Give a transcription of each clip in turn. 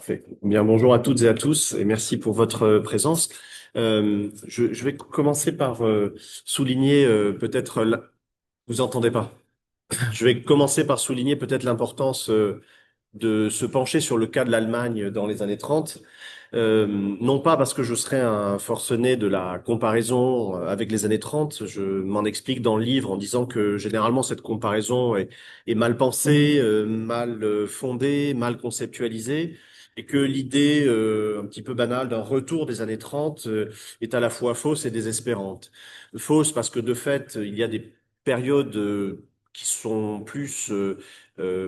Parfait. Bien, bonjour à toutes et à tous et merci pour votre présence. Je vais commencer par souligner vous entendez pas? Je vais commencer par souligner peut-être l'importance de se pencher sur le cas de l'Allemagne dans les années 30. Non pas parce que je serais un forcené de la comparaison avec les années 30, je m'en explique dans le livre en disant que généralement cette comparaison est mal pensée, mal fondée, mal conceptualisée, et que l'idée un petit peu banale d'un retour des années 30 est à la fois fausse et désespérante. Fausse parce que de fait, il y a des périodes qui sont plus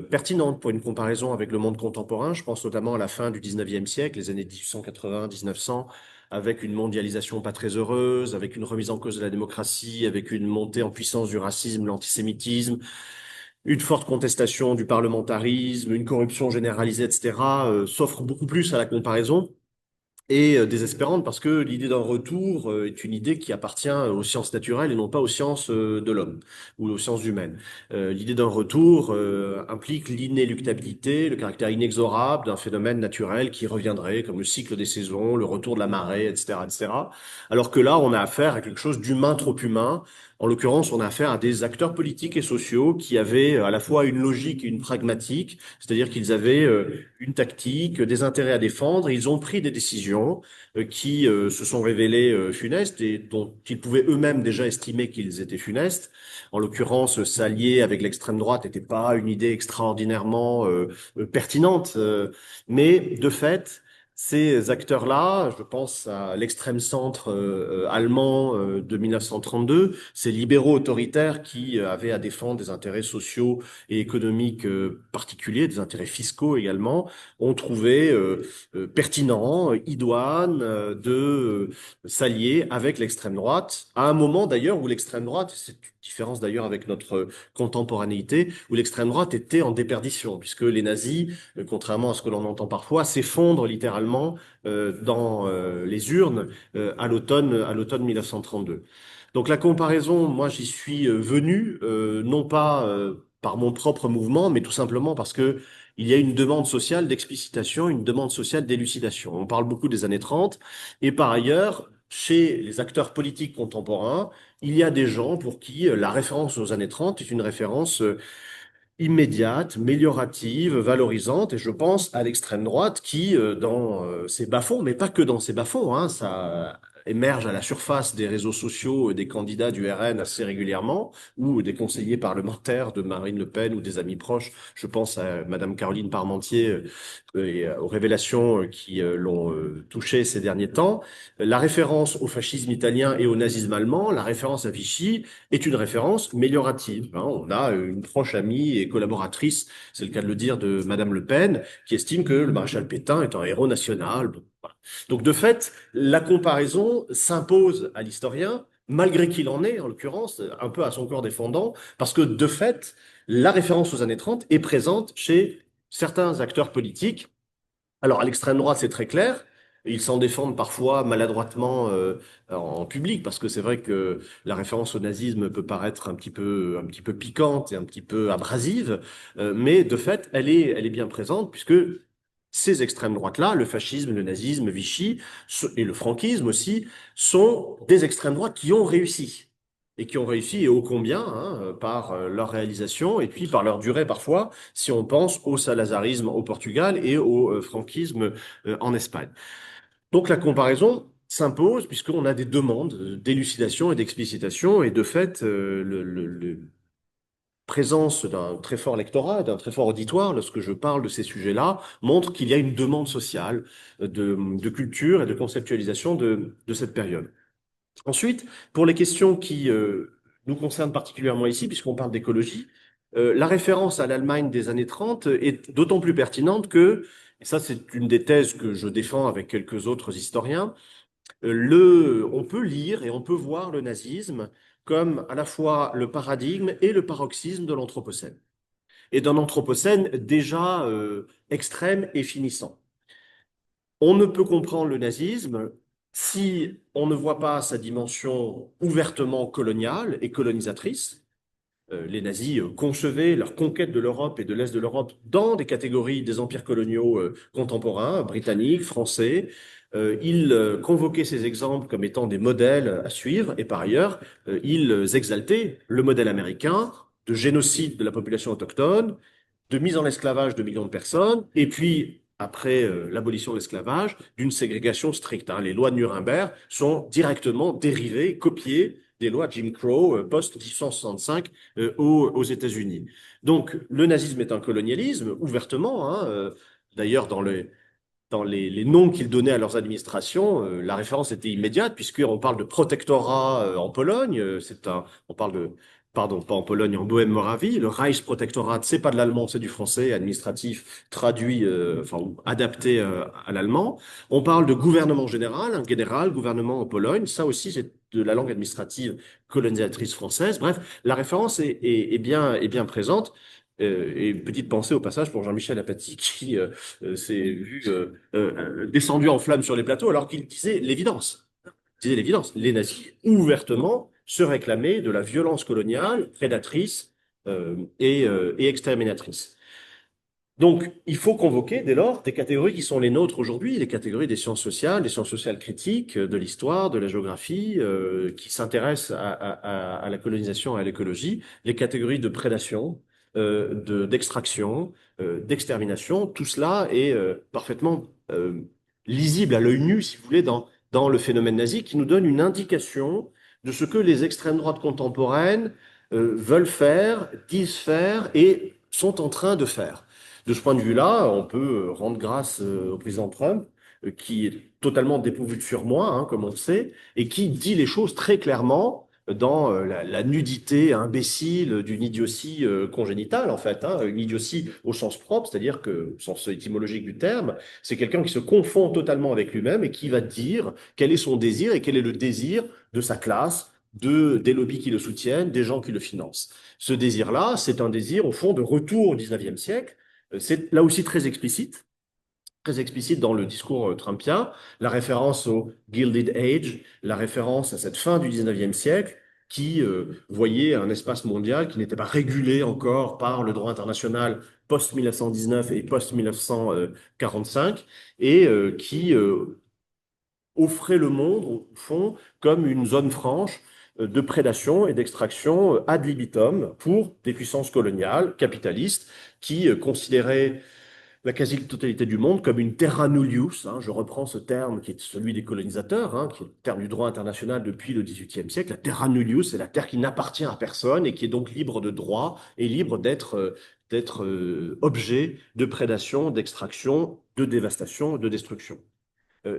pertinente pour une comparaison avec le monde contemporain. Je pense notamment à la fin du 19e siècle, les années 1880, 1900, avec une mondialisation pas très heureuse, avec une remise en cause de la démocratie, avec une montée en puissance du racisme, l'antisémitisme, une forte contestation du parlementarisme, une corruption généralisée, etc., s'offre beaucoup plus à la comparaison et désespérante parce que l'idée d'un retour est une idée qui appartient aux sciences naturelles et non pas aux sciences de l'homme ou aux sciences humaines. L'idée d'un retour implique l'inéluctabilité, le caractère inexorable d'un phénomène naturel qui reviendrait, comme le cycle des saisons, le retour de la marée, etc., etc. Alors que là, on a affaire à quelque chose d'humain trop humain. En l'occurrence, on a affaire à des acteurs politiques et sociaux qui avaient à la fois une logique et une pragmatique, c'est-à-dire qu'ils avaient une tactique, des intérêts à défendre, et ils ont pris des décisions qui se sont révélées funestes et dont ils pouvaient eux-mêmes déjà estimer qu'ils étaient funestes. En l'occurrence, s'allier avec l'extrême droite n'était pas une idée extraordinairement pertinente, mais de fait, ces acteurs-là, je pense à l'extrême centre allemand de 1932, ces libéraux autoritaires qui avaient à défendre des intérêts sociaux et économiques particuliers, des intérêts fiscaux également, ont trouvé pertinent, idoine s'allier avec l'extrême droite, à un moment d'ailleurs où l'extrême droite, c'est une différence d'ailleurs avec notre contemporanéité, où l'extrême droite était en déperdition, puisque les nazis, contrairement à ce que l'on entend parfois, s'effondrent littéralement dans les urnes à l'automne 1932. Donc la comparaison, moi j'y suis venu, non pas par mon propre mouvement, mais tout simplement parce que il y a une demande sociale d'explicitation, une demande sociale d'élucidation. On parle beaucoup des années 30, et par ailleurs, chez les acteurs politiques contemporains, il y a des gens pour qui la référence aux années 30 est une référence immédiate, méliorative, valorisante, et je pense à l'extrême droite qui, dans ses bas-fonds, mais pas que dans ses bas-fonds, hein, ça émerge à la surface des réseaux sociaux et des candidats du RN assez régulièrement, ou des conseillers parlementaires de Marine Le Pen ou des amis proches. Je pense à Madame Caroline Parmentier et aux révélations qui l'ont touché ces derniers temps. La référence au fascisme italien et au nazisme allemand, la référence à Vichy, est une référence méliorative. Hein. On a une proche amie et collaboratrice, c'est le cas de le dire, de Madame Le Pen, qui estime que le maréchal Pétain est un héros national. Bon, voilà. Donc de fait, la comparaison s'impose à l'historien, malgré qu'il en est, en l'occurrence, un peu à son corps défendant, parce que de fait, la référence aux années 30 est présente chez certains acteurs politiques. Alors, à l'extrême droite, c'est très clair. Ils s'en défendent parfois maladroitement en public, parce que c'est vrai que la référence au nazisme peut paraître un petit peu piquante et un petit peu abrasive, mais de fait, elle est bien présente, puisque ces extrêmes droites-là, le fascisme, le nazisme, Vichy, et le franquisme aussi, sont des extrêmes droites qui ont réussi. Et qui ont réussi, et ô combien, hein, par leur réalisation, et puis par leur durée parfois, si on pense au salazarisme au Portugal et au franquisme en Espagne. Donc la comparaison s'impose puisqu'on a des demandes d'élucidation et d'explicitation, et de fait, présence d'un très fort lectorat, d'un très fort auditoire, lorsque je parle de ces sujets-là, montre qu'il y a une demande sociale de culture et de conceptualisation de cette période. Ensuite, pour les questions qui nous concernent particulièrement ici, puisqu'on parle d'écologie, la référence à l'Allemagne des années 30 est d'autant plus pertinente que, et ça c'est une des thèses que je défends avec quelques autres historiens, on peut lire et on peut voir le nazisme comme à la fois le paradigme et le paroxysme de l'Anthropocène, et d'un Anthropocène déjà extrême et finissant. On ne peut comprendre le nazisme si on ne voit pas sa dimension ouvertement coloniale et colonisatrice, Les nazis concevaient leur conquête de l'Europe et de l'Est de l'Europe dans des catégories des empires coloniaux contemporains, britanniques, français. Ils convoquaient ces exemples comme étant des modèles à suivre et par ailleurs, ils exaltaient le modèle américain de génocide de la population autochtone, de mise en esclavage de millions de personnes, et puis, après l'abolition de l'esclavage, d'une ségrégation stricte, hein. Les lois de Nuremberg sont directement dérivées, copiées des lois Jim Crow post-1865 aux États-Unis. Donc, le nazisme est un colonialisme, ouvertement, hein. D'ailleurs, dans les noms qu'ils donnaient à leurs administrations, la référence était immédiate, puisqu'on parle de protectorat en Pologne, on parle de, pardon, pas en Pologne, en Bohème-Moravie, le Reichsprotektorat, c'est pas de l'allemand, c'est du français, administratif, traduit, enfin, ou adapté à l'allemand. On parle de gouvernement général, un général, gouvernement en Pologne, ça aussi c'est de la langue administrative colonisatrice française. Bref, la référence est bien présente. Et petite pensée au passage pour Jean-Michel Apathy qui s'est vu descendu en flammes sur les plateaux alors qu'il disait l'évidence. Il disait l'évidence. Les nazis ouvertement se réclamaient de la violence coloniale, prédatrice et exterminatrice. Donc, il faut convoquer dès lors des catégories qui sont les nôtres aujourd'hui, les catégories des sciences sociales critiques, de l'histoire, de la géographie, qui s'intéressent à la colonisation et à l'écologie, les catégories de prédation, d'extraction, d'extermination. Tout cela est parfaitement lisible à l'œil nu, si vous voulez, dans le phénomène nazi, qui nous donne une indication de ce que les extrêmes droites contemporaines veulent faire, disent faire et sont en train de faire. De ce point de vue-là, on peut rendre grâce au président Trump, qui est totalement dépourvu de surmoi, hein, comme on le sait, et qui dit les choses très clairement dans la nudité imbécile d'une idiotie congénitale, en fait, hein, une idiotie au sens propre, c'est-à-dire que, au sens étymologique du terme, c'est quelqu'un qui se confond totalement avec lui-même et qui va dire quel est son désir et quel est le désir de sa classe, des lobbies qui le soutiennent, des gens qui le financent. Ce désir-là, c'est un désir, au fond, de retour au 19e siècle. C'est là aussi très explicite dans le discours trumpien, la référence au Gilded Age, la référence à cette fin du 19e siècle qui voyait un espace mondial qui n'était pas régulé encore par le droit international post-1919 et post-1945 et qui offrait le monde, au fond, comme une zone franche de prédation et d'extraction ad libitum pour des puissances coloniales, capitalistes, qui considéraient la quasi-totalité du monde comme une terra nullius, hein, je reprends ce terme qui est celui des colonisateurs, hein, qui est le terme du droit international depuis le XVIIIe siècle. La terra nullius, c'est la terre qui n'appartient à personne et qui est donc libre de droit et libre d'être objet de prédation, d'extraction, de dévastation, de destruction.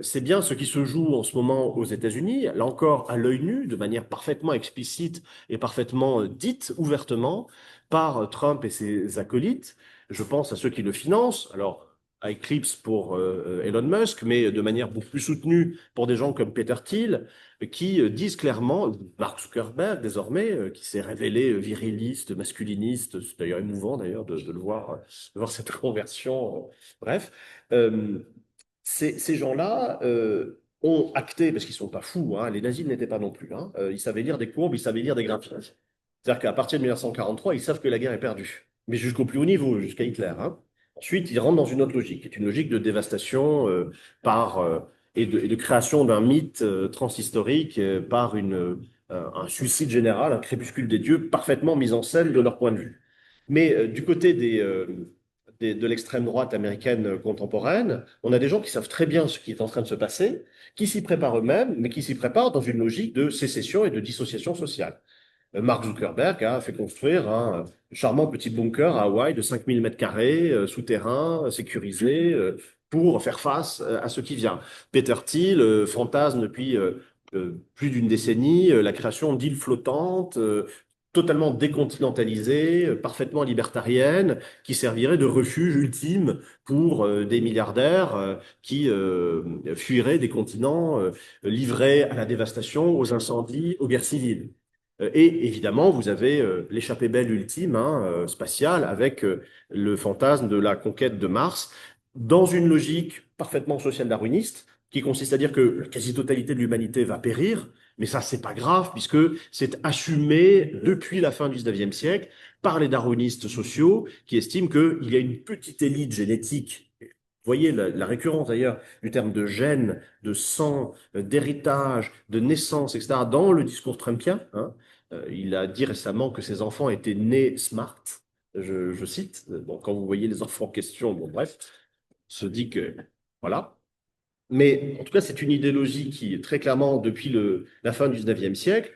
C'est bien ce qui se joue en ce moment aux États-Unis, là encore à l'œil nu, de manière parfaitement explicite et parfaitement dite ouvertement par Trump et ses acolytes. Je pense à ceux qui le financent, alors à Eclipse pour Elon Musk, mais de manière beaucoup plus soutenue pour des gens comme Peter Thiel, qui disent clairement, Mark Zuckerberg désormais, qui s'est révélé viriliste, masculiniste, c'est d'ailleurs émouvant d'ailleurs de voir cette conversion, bref. Euh, ces gens-là ont acté, parce qu'ils ne sont pas fous, hein, les nazis n'étaient pas non plus, hein, ils savaient lire des courbes, ils savaient lire des graphiques. C'est-à-dire qu'à partir de 1943, ils savent que la guerre est perdue, mais jusqu'au plus haut niveau, jusqu'à Hitler, hein. Ensuite, ils rentrent dans une autre logique, qui est une logique de dévastation et de création d'un mythe transhistorique par un suicide général, un crépuscule des dieux parfaitement mis en scène de leur point de vue. Mais du côté de l'extrême droite américaine contemporaine, on a des gens qui savent très bien ce qui est en train de se passer, qui s'y préparent eux-mêmes, mais qui s'y préparent dans une logique de sécession et de dissociation sociale. Mark Zuckerberg a fait construire un charmant petit bunker à Hawaï de 5000 mètres carrés, souterrain, sécurisé, pour faire face à ce qui vient. Peter Thiel fantasme depuis plus d'une décennie la création d'îles flottantes, totalement décontinentalisées, parfaitement libertariennes, qui serviraient de refuge ultime pour des milliardaires qui fuiraient des continents livrés à la dévastation, aux incendies, aux guerres civiles. Et évidemment, vous avez l'échappée belle ultime, hein, spatiale, avec le fantasme de la conquête de Mars, dans une logique parfaitement social-darwiniste, qui consiste à dire que la quasi-totalité de l'humanité va périr, Mais ça, c'est pas grave, puisque c'est assumé depuis la fin du 19e siècle par les darwinistes sociaux qui estiment qu'il y a une petite élite génétique. Vous voyez la récurrence d'ailleurs du terme de gène, de sang, d'héritage, de naissance, etc. dans le discours trumpien. Hein. Il a dit récemment que ses enfants étaient nés smart. Je cite. Bon, quand vous voyez les enfants en question, bon, bref, se dit que voilà. Mais en tout cas, c'est une idéologie qui, très clairement, depuis la fin du 19e siècle,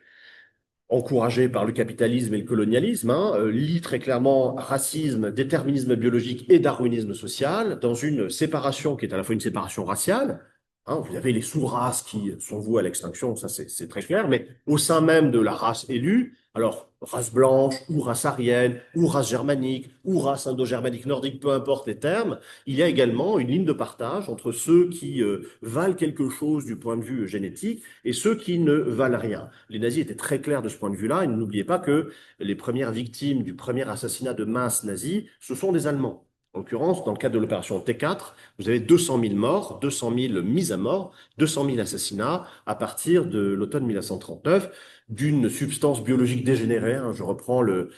encouragée par le capitalisme et le colonialisme, hein, lie très clairement racisme, déterminisme biologique et darwinisme social dans une séparation qui est à la fois une séparation raciale. Hein, vous avez les sous-races qui sont vouées à l'extinction, ça c'est très clair, mais au sein même de la race élue, alors race blanche ou race aryenne ou race germanique ou race indo-germanique nordique, peu importe les termes, il y a également une ligne de partage entre ceux qui valent quelque chose du point de vue génétique et ceux qui ne valent rien. Les nazis étaient très clairs de ce point de vue-là, et n'oubliez pas que les premières victimes du premier assassinat de masse nazi, ce sont des Allemands. En l'occurrence, dans le cadre de l'opération T4, vous avez 200 000 morts, 200 000 mises à mort, 200 000 assassinats à partir de l'automne 1939 d'une substance biologique dégénérée, hein, je reprends le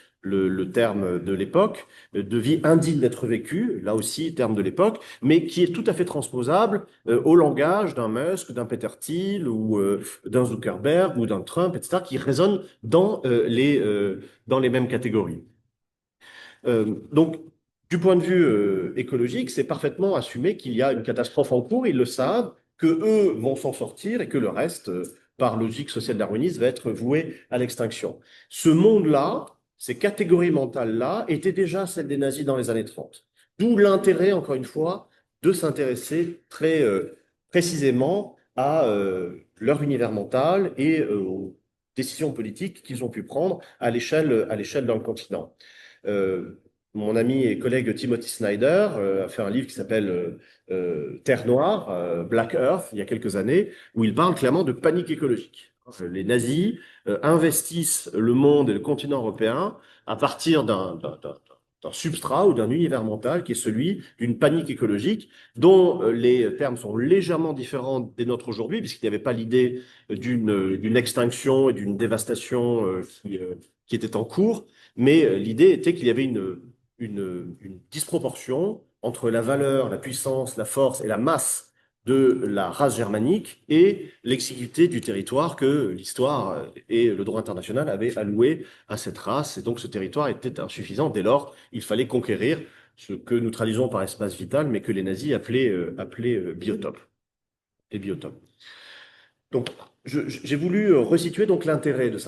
terme de l'époque, de vie indigne d'être vécue, là aussi, terme de l'époque, mais qui est tout à fait transposable au langage d'un Musk, d'un Peter Thiel ou d'un Zuckerberg ou d'un Trump, etc., qui résonnent dans les mêmes catégories. Donc, du point de vue écologique, c'est parfaitement assumé qu'il y a une catastrophe en cours, ils le savent, que eux vont s'en sortir et que le reste, par logique social-darwiniste, va être voué à l'extinction. Ce monde-là, ces catégories mentales-là, étaient déjà celles des nazis dans les années 30. D'où l'intérêt, encore une fois, de s'intéresser très précisément à leur univers mental et aux décisions politiques qu'ils ont pu prendre à l'échelle dans le continent. Mon ami et collègue Timothy Snyder a fait un livre qui s'appelle Terre Noire, Black Earth, il y a quelques années, où il parle clairement de panique écologique. Les nazis investissent le monde et le continent européen à partir d'un substrat ou d'un univers mental qui est celui d'une panique écologique dont les termes sont légèrement différents des nôtres aujourd'hui, puisqu'il n'y avait pas l'idée d'une extinction et d'une dévastation qui était en cours, mais l'idée était qu'il y avait une disproportion entre la valeur, la puissance, la force et la masse de la race germanique et l'exiguïté du territoire que l'histoire et le droit international avaient alloué à cette race. Et donc ce territoire était insuffisant. Dès lors, il fallait conquérir ce que nous traduisons par espace vital, mais que les nazis appelaient biotope. Les biotopes. Donc, j'ai voulu resituer donc l'intérêt de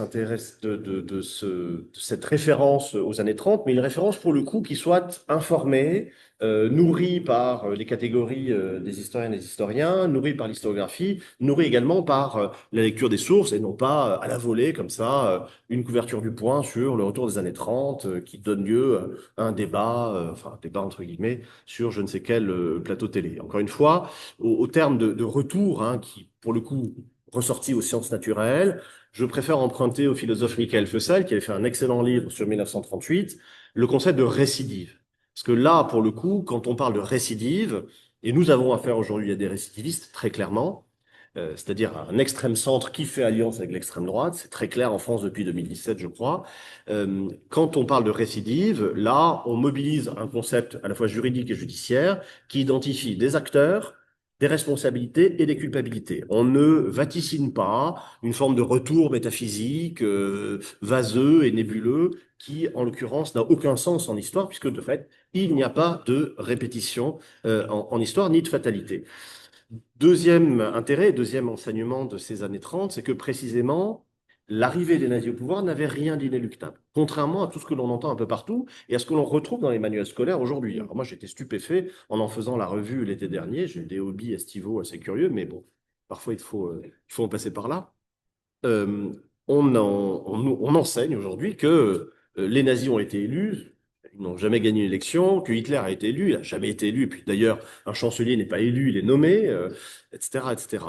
cette référence aux années 30, mais une référence pour le coup qui soit informée, nourrie par les catégories des historiennes et des historiens, nourrie par l'historiographie, nourrie également par la lecture des sources et non pas à la volée comme ça, une couverture du Point sur le retour des années 30 qui donne lieu à un débat, enfin un débat entre guillemets, sur je ne sais quel plateau télé. Encore une fois, au terme de retour, hein, qui pour le coup ressorti aux sciences naturelles. Je préfère emprunter au philosophe Michael Fussell, qui avait fait un excellent livre sur 1938, le concept de récidive. Parce que là, pour le coup, quand on parle de récidive, et nous avons affaire aujourd'hui à des récidivistes, très clairement, c'est-à-dire un extrême centre qui fait alliance avec l'extrême droite, c'est très clair en France depuis 2017, je crois. Quand on parle de récidive, là, on mobilise un concept à la fois juridique et judiciaire qui identifie des acteurs, des responsabilités et des culpabilités. On ne vaticine pas une forme de retour métaphysique, vaseux et nébuleux, qui, en l'occurrence, n'a aucun sens en histoire, puisque, de fait, il n'y a pas de répétition en histoire, ni de fatalité. Deuxième intérêt, deuxième enseignement de ces années 30, c'est que, précisément, l'arrivée des nazis au pouvoir n'avait rien d'inéluctable, contrairement à tout ce que l'on entend un peu partout et à ce que l'on retrouve dans les manuels scolaires aujourd'hui. Alors moi, j'étais stupéfait en faisant la revue l'été dernier. J'ai eu des hobbies estivaux assez curieux, mais bon, parfois il faut en passer par là. Euh, on enseigne aujourd'hui que les nazis ont été élus, ils n'ont jamais gagné l'élection, que Hitler a été élu, il n'a jamais été élu, et puis d'ailleurs, un chancelier n'est pas élu, il est nommé, etc., etc.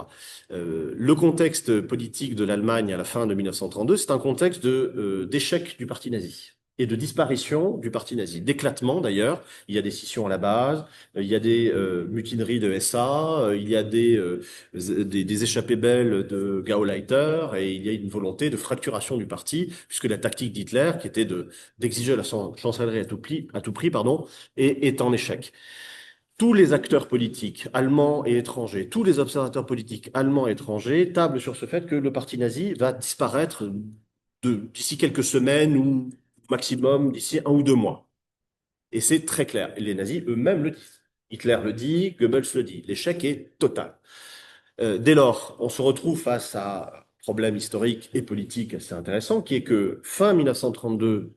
Le contexte politique de l'Allemagne à la fin de 1932, c'est un contexte d'échec du parti nazi. et de disparition du parti nazi, d'éclatement d'ailleurs. Il y a des scissions à la base, il y a des mutineries de SA, il y a des échappées belles de Gauleiter, et il y a une volonté de fracturation du parti, puisque la tactique d'Hitler, qui était d'exiger la chancellerie à tout prix, pardon, est en échec. Tous les acteurs politiques, allemands et étrangers, tous les observateurs politiques allemands et étrangers tablent sur ce fait que le parti nazi va disparaître d'ici quelques semaines ou maximum d'ici 1 ou 2 mois. Et c'est très clair. Et les nazis eux-mêmes le disent. Hitler le dit, Goebbels le dit. L'échec est total. Dès lors, on se retrouve face à un problème historique et politique assez intéressant, qui est que fin 1932,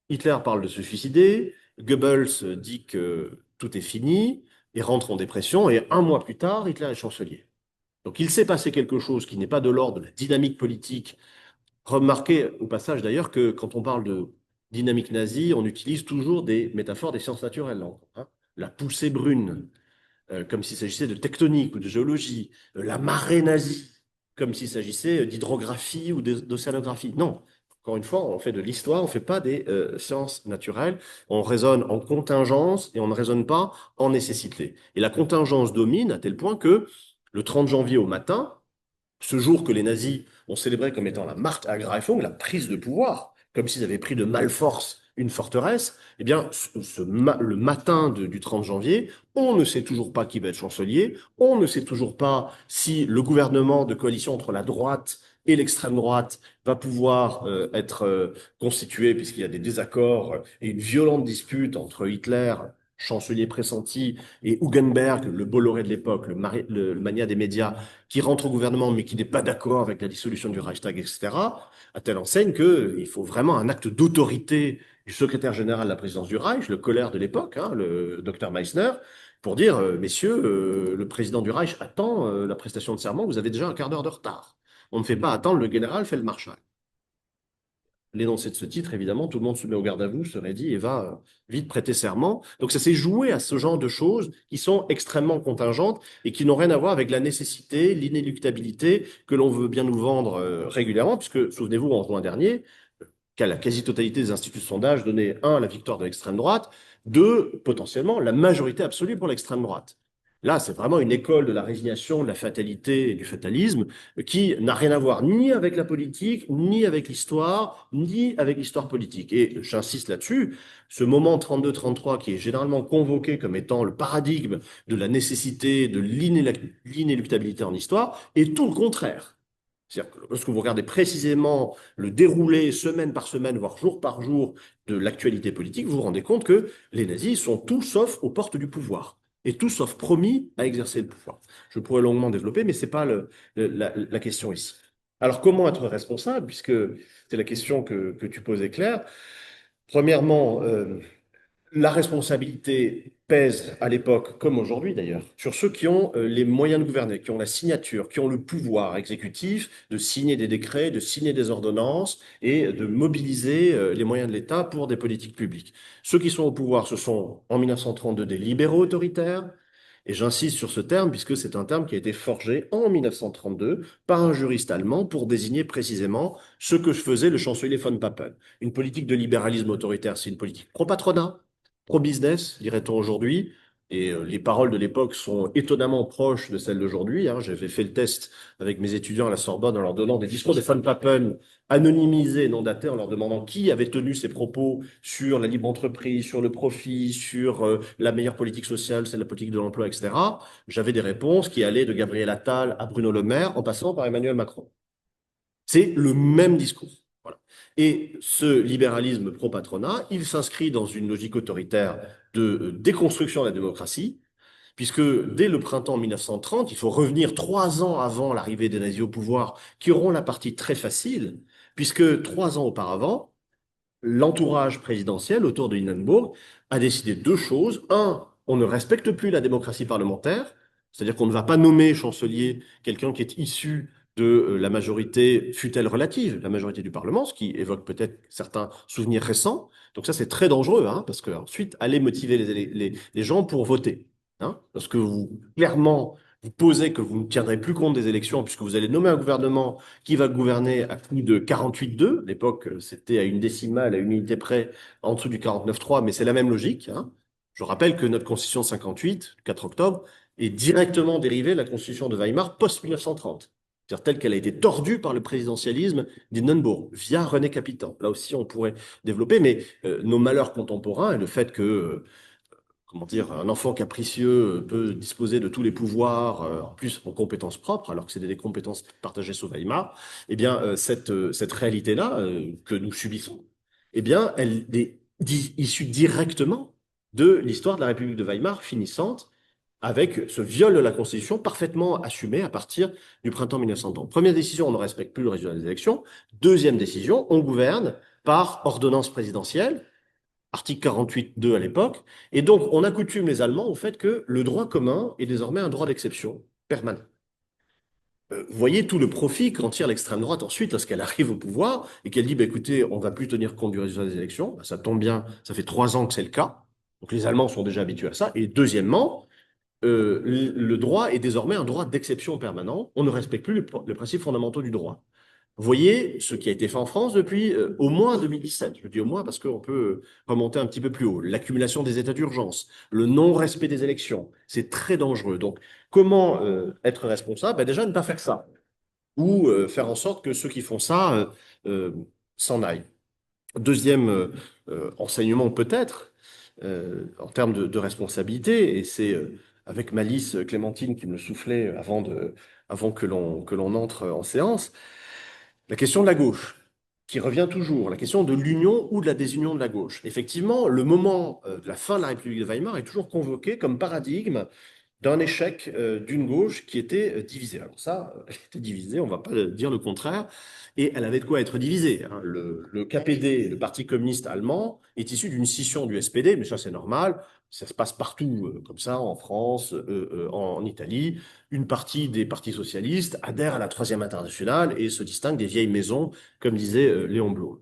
Hitler parle de se suicider, Goebbels dit que tout est fini et rentre en dépression, et 1 mois plus tard, Hitler est chancelier. Donc il s'est passé quelque chose qui n'est pas de l'ordre de la dynamique politique. Remarquez au passage d'ailleurs que quand on parle de dynamique nazie, on utilise toujours des métaphores des sciences naturelles, hein. La poussée brune, comme s'il s'agissait de tectonique ou de géologie, la marée nazie, comme s'il s'agissait d'hydrographie ou d'océanographie. Non, encore une fois, on fait de l'histoire, on ne fait pas des sciences naturelles, on raisonne en contingence et on ne raisonne pas en nécessité. Et la contingence domine à tel point que le 30 janvier au matin, ce jour que les nazis ont célébré comme étant la Machtergreifung, la prise de pouvoir, comme s'ils avaient pris de malforce une forteresse, eh bien, le matin du 30 janvier, on ne sait toujours pas qui va être chancelier, on ne sait toujours pas si le gouvernement de coalition entre la droite et l'extrême droite va pouvoir être constitué, puisqu'il y a des désaccords et une violente dispute entre Hitler, chancelier pressenti, et Hugenberg, le Bolloré de l'époque, le mania des médias, qui rentre au gouvernement mais qui n'est pas d'accord avec la dissolution du Reichstag, etc., à telle enseigne qu'il faut vraiment un acte d'autorité du secrétaire général de la présidence du Reich, le colère de l'époque, hein, le docteur Meissner, pour dire, messieurs, le président du Reich attend la prestation de serment, vous avez déjà un quart d'heure de retard. On ne fait pas attendre le général Feldmarschall. L'énoncé de ce titre, évidemment, tout le monde se met au garde à vous, serait dit, et va vite prêter serment. Donc ça s'est joué à ce genre de choses qui sont extrêmement contingentes et qui n'ont rien à voir avec la nécessité, l'inéluctabilité que l'on veut bien nous vendre régulièrement, puisque, souvenez-vous, en juin dernier, qu'à la quasi-totalité des instituts de sondage donnaient, un, la victoire de l'extrême droite, deux, potentiellement, la majorité absolue pour l'extrême droite. Là, c'est vraiment une école de la résignation, de la fatalité et du fatalisme qui n'a rien à voir ni avec la politique, ni avec l'histoire, ni avec l'histoire politique. Et j'insiste là-dessus, ce moment 32-33 qui est généralement convoqué comme étant le paradigme de la nécessité de l'inéluctabilité en histoire est tout le contraire. C'est-à-dire que lorsque vous regardez précisément le déroulé semaine par semaine, voire jour par jour de l'actualité politique, vous vous rendez compte que les nazis sont tout sauf aux portes du pouvoir et tout sauf promis à exercer le pouvoir. Je pourrais longuement développer, mais ce n'est pas la question ici. Alors, comment être responsable, puisque c'est la question que tu posais, Claire. Premièrement, la responsabilité pèse à l'époque, comme aujourd'hui d'ailleurs, sur ceux qui ont les moyens de gouverner, qui ont la signature, qui ont le pouvoir exécutif de signer des décrets, de signer des ordonnances et de mobiliser les moyens de l'État pour des politiques publiques. Ceux qui sont au pouvoir, ce sont en 1932 des libéraux autoritaires, et j'insiste sur ce terme puisque c'est un terme qui a été forgé en 1932 par un juriste allemand pour désigner précisément ce que faisait le chancelier von Papen. Une politique de libéralisme autoritaire, c'est une politique pro-patronat, pro-business, dirait-on aujourd'hui. Et les paroles de l'époque sont étonnamment proches de celles d'aujourd'hui, hein. J'avais fait le test avec mes étudiants à la Sorbonne en leur donnant des discours de von Papen anonymisés, non datés, en leur demandant qui avait tenu ces propos sur la libre entreprise, sur le profit, sur la meilleure politique sociale, c'est la politique de l'emploi, etc. J'avais des réponses qui allaient de Gabriel Attal à Bruno Le Maire, en passant par Emmanuel Macron. C'est le même discours. Voilà. Et ce libéralisme pro-patronat, il s'inscrit dans une logique autoritaire de déconstruction de la démocratie, puisque dès le printemps 1930, il faut revenir 3 ans avant l'arrivée des nazis au pouvoir, qui auront la partie très facile, puisque 3 ans auparavant, l'entourage présidentiel autour de Hindenburg a décidé deux choses. Un, on ne respecte plus la démocratie parlementaire, c'est-à-dire qu'on ne va pas nommer chancelier quelqu'un qui est issu de la majorité, fût-elle relative, la majorité du Parlement, ce qui évoque peut-être certains souvenirs récents. Donc ça, c'est très dangereux, hein, parce que ensuite, allez motiver les gens pour voter. Hein, parce que vous, clairement, vous posez que vous ne tiendrez plus compte des élections puisque vous allez nommer un gouvernement qui va gouverner à coup de 48-2. À l'époque, c'était à une décimale, à une unité près, en dessous du 49-3, mais c'est la même logique, hein. Je rappelle que notre constitution de 58, le 4 octobre, est directement dérivée de la constitution de Weimar post-1930. C'est-à-dire telle qu'elle a été tordue par le présidentialisme d'Hindenburg via René Capitan. Là aussi, on pourrait développer, mais nos malheurs contemporains et le fait que comment dire, un enfant capricieux peut disposer de tous les pouvoirs, en plus en compétences propres, alors que c'est des compétences partagées sous Weimar, eh bien, cette réalité-là que nous subissons, eh bien, elle est issue directement de l'histoire de la République de Weimar finissante avec ce viol de la Constitution parfaitement assumé à partir du printemps 1930. Première décision, on ne respecte plus le résultat des élections. Deuxième décision, on gouverne par ordonnance présidentielle, article 48.2 à l'époque, et donc on accoutume les Allemands au fait que le droit commun est désormais un droit d'exception permanent. Vous voyez tout le profit qu'en tire l'extrême droite ensuite lorsqu'elle arrive au pouvoir et qu'elle dit bah, écoutez, on ne va plus tenir compte du résultat des élections. Bah, ça tombe bien, ça fait 3 ans que c'est le cas. Donc les Allemands sont déjà habitués à ça. Et deuxièmement, le droit est désormais un droit d'exception permanent. On ne respecte plus les principes fondamentaux du droit. Vous voyez ce qui a été fait en France depuis au moins 2017. Je dis au moins parce qu'on peut remonter un petit peu plus haut. L'accumulation des états d'urgence, le non-respect des élections, c'est très dangereux. Donc, comment être responsable? Ben déjà, ne pas faire ça. Ou faire en sorte que ceux qui font ça euh, s'en aillent. Deuxième enseignement peut-être, en termes de responsabilité, et c'est avec malice Clémentine qui me le soufflait avant que l'on entre en séance, la question de la gauche, qui revient toujours, la question de l'union ou de la désunion de la gauche. Effectivement, le moment de la fin de la République de Weimar est toujours convoqué comme paradigme d'un échec d'une gauche qui était divisée. Alors ça, elle était divisée, on ne va pas dire le contraire, et elle avait de quoi être divisée, hein. Le KPD, le Parti communiste allemand, est issu d'une scission du SPD, mais ça c'est normal, ça se passe partout comme ça, en France, en Italie. Une partie des partis socialistes adhère à la Troisième Internationale et se distingue des vieilles maisons, comme disait Léon Blum.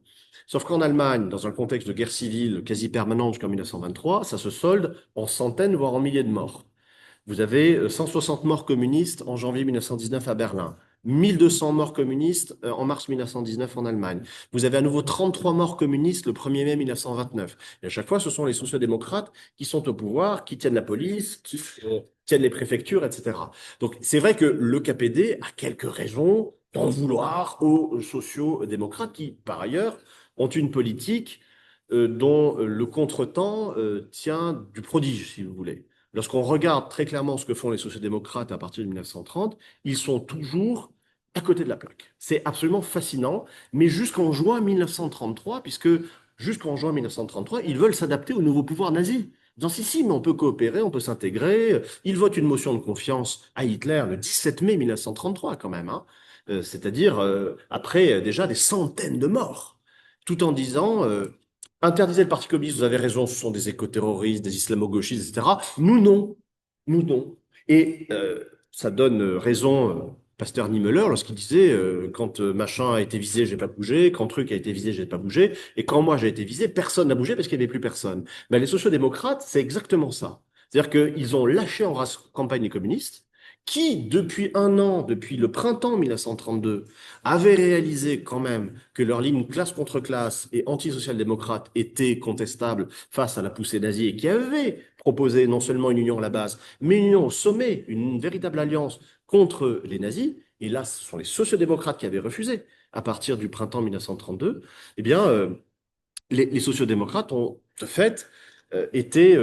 Sauf qu'en Allemagne, dans un contexte de guerre civile quasi permanente jusqu'en 1923, ça se solde en centaines, voire en milliers de morts. Vous avez 160 morts communistes en janvier 1919 à Berlin, 1200 morts communistes en mars 1919 en Allemagne. Vous avez à nouveau 33 morts communistes le 1er mai 1929. Et à chaque fois, ce sont les sociodémocrates qui sont au pouvoir, qui tiennent la police, qui tiennent les préfectures, etc. Donc c'est vrai que le KPD a quelques raisons d'en vouloir aux sociodémocrates qui, par ailleurs, ont une politique dont le contretemps tient du prodige, si vous voulez. Lorsqu'on regarde très clairement ce que font les sociodémocrates à partir de 1930, ils sont toujours à côté de la plaque. C'est absolument fascinant, mais jusqu'en juin 1933, puisque jusqu'en juin 1933, ils veulent s'adapter au nouveau pouvoir nazi. Dans si, mais on peut coopérer, on peut s'intégrer. Ils votent une motion de confiance à Hitler le 17 mai 1933 quand même, hein. C'est-à-dire après déjà des centaines de morts, tout en disant interdisez le Parti communiste, vous avez raison, ce sont des éco-terroristes, des islamo-gauchistes, etc. Nous, non. Nous, non. Et ça donne raison Pasteur Niemöller lorsqu'il disait quand machin a été visé, j'ai pas bougé, quand truc a été visé, j'ai pas bougé, et quand moi j'ai été visé, personne n'a bougé parce qu'il n'y avait plus personne. Ben, les sociodémocrates, c'est exactement ça. C'est-à-dire qu'ils ont lâché en race campagne les communistes, qui, depuis un an, depuis le printemps 1932, avaient réalisé quand même que leur ligne classe contre classe et anti-social-démocrate était contestable face à la poussée nazie et qui avaient proposé non seulement une union à la base, mais une union au sommet, une véritable alliance contre les nazis. Et là, ce sont les sociodémocrates qui avaient refusé à partir du printemps 1932. Eh bien, les sociodémocrates ont, de fait, été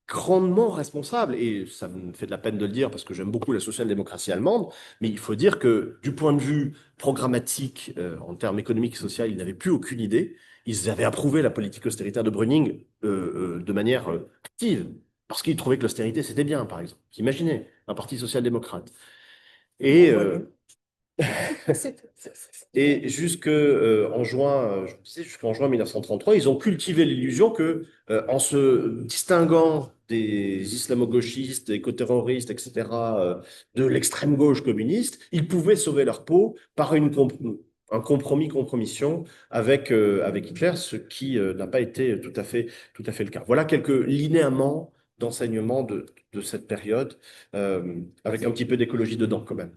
grandement responsables. Et ça me fait de la peine de le dire parce que j'aime beaucoup la social-démocratie allemande, mais il faut dire que du point de vue programmatique, en termes économiques et sociaux, ils n'avaient plus aucune idée. Ils avaient approuvé la politique austéritaire de Brüning de manière active, parce qu'ils trouvaient que l'austérité, c'était bien, par exemple. Vous imaginez, un parti social-démocrate. Et, et jusque en juin, je vous disais, jusqu'en juin 1933, ils ont cultivé l'illusion que, en se distinguant des islamo-gauchistes, des éco-terroristes, etc., de l'extrême gauche communiste, ils pouvaient sauver leur peau par un compromission avec Hitler, ce qui n'a pas été tout à fait le cas. Voilà quelques linéaments d'enseignement de cette période, avec un petit peu d'écologie dedans quand même.